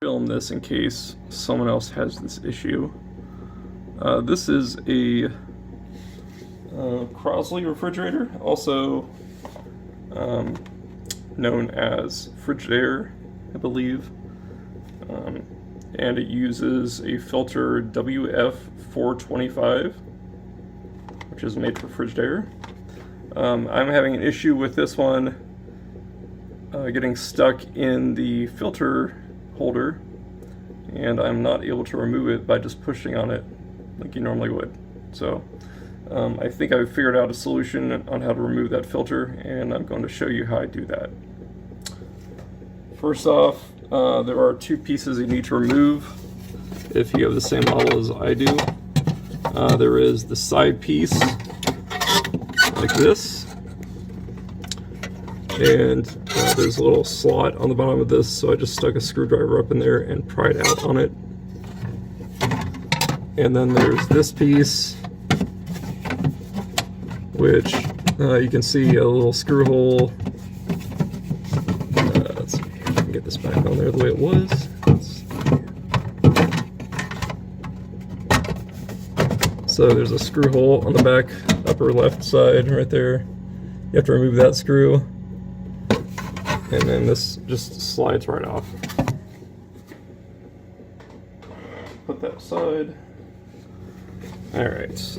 Film this in case someone else has this issue. This is a Crosley refrigerator, also known as Frigidaire, I believe, and it uses a filter WF425, which is made for Frigidaire. I'm having an issue with this one getting stuck in the filter holder, and I'm not able to remove it by just pushing on it like you normally would. So I think I've figured out a solution on how to remove that filter, and I'm going to show you how I do that. First off, there are two pieces you need to remove if you have the same model as I do. There is the side piece like this, and there's a little slot on the bottom of this, so I just stuck a screwdriver up in there and pried out on it. And then there's this piece, which you can see a little screw hole. Let's get this back on there the way it was. So there's a screw hole on the back upper left side right there. You have to remove that screw, and then this just slides right off. Put that aside. Alright.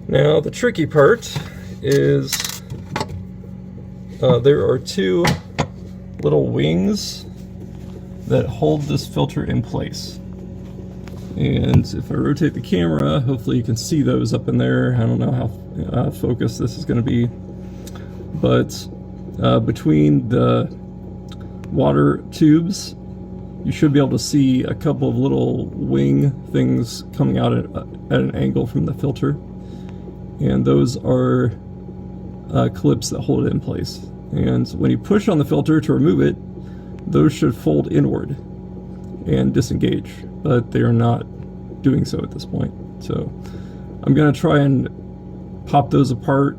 Now the tricky part is there are two little wings that hold this filter in place. And if I rotate the camera, hopefully you can see those up in there. I don't know how focused this is going to be, but between the water tubes, you should be able to see a couple of little wing things coming out at an angle from the filter, and those are clips that hold it in place. And when you push on the filter to remove it, those should fold inward and disengage, but they are not doing so at this point. So I'm going to try and pop those apart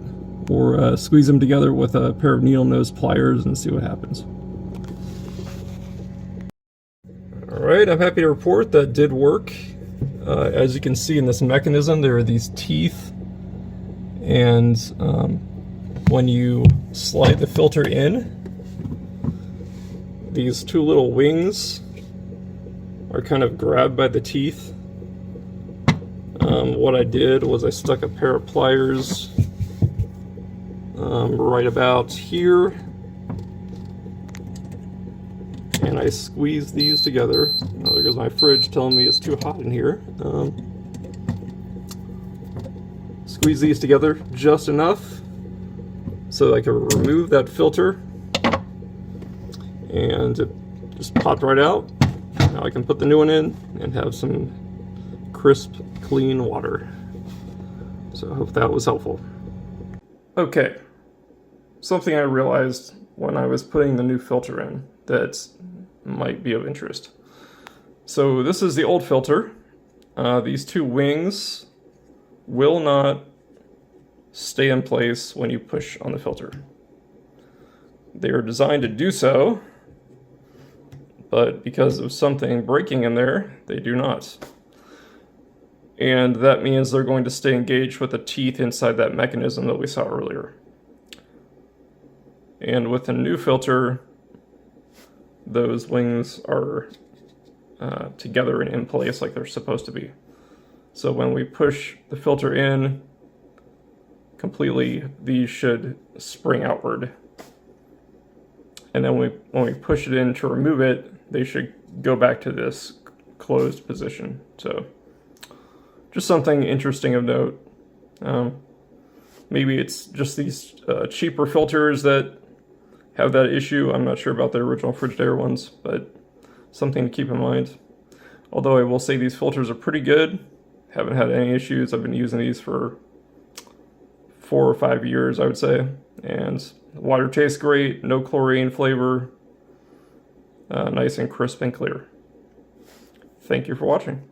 or squeeze them together with a pair of needle nose pliers and see what happens. Alright, I'm happy to report that did work. As you can see in this mechanism, there are these teeth, and when you slide the filter in, these two little wings are kind of grabbed by the teeth. What I did was I stuck a pair of pliers right about here, and I squeezed these together. Oh, there goes my fridge telling me it's too hot in here. Squeeze these together just enough so I can remove that filter, and it just popped right out. Now I can put the new one in and have some crisp, clean water. So I hope that was helpful. Okay, something I realized when I was putting the new filter in that might be of interest. So this is the old filter. These two wings will not stay in place when you push on the filter. They are designed to do so, but because of something breaking in there, they do not. And that means they're going to stay engaged with the teeth inside that mechanism that we saw earlier. And with the new filter, those wings are together and in place like they're supposed to be. So when we push the filter in completely, these should spring outward. And then when we push it in to remove it, they should go back to this closed position. So just something interesting of note. Maybe it's just these cheaper filters that have that issue. I'm not sure about the original Frigidaire ones, but something to keep in mind. Although I will say these filters are pretty good. Haven't had any issues. I've been using these for 4 or 5 years, I would say. And the water tastes great, no chlorine flavor, nice and crisp and clear. Thank you for watching.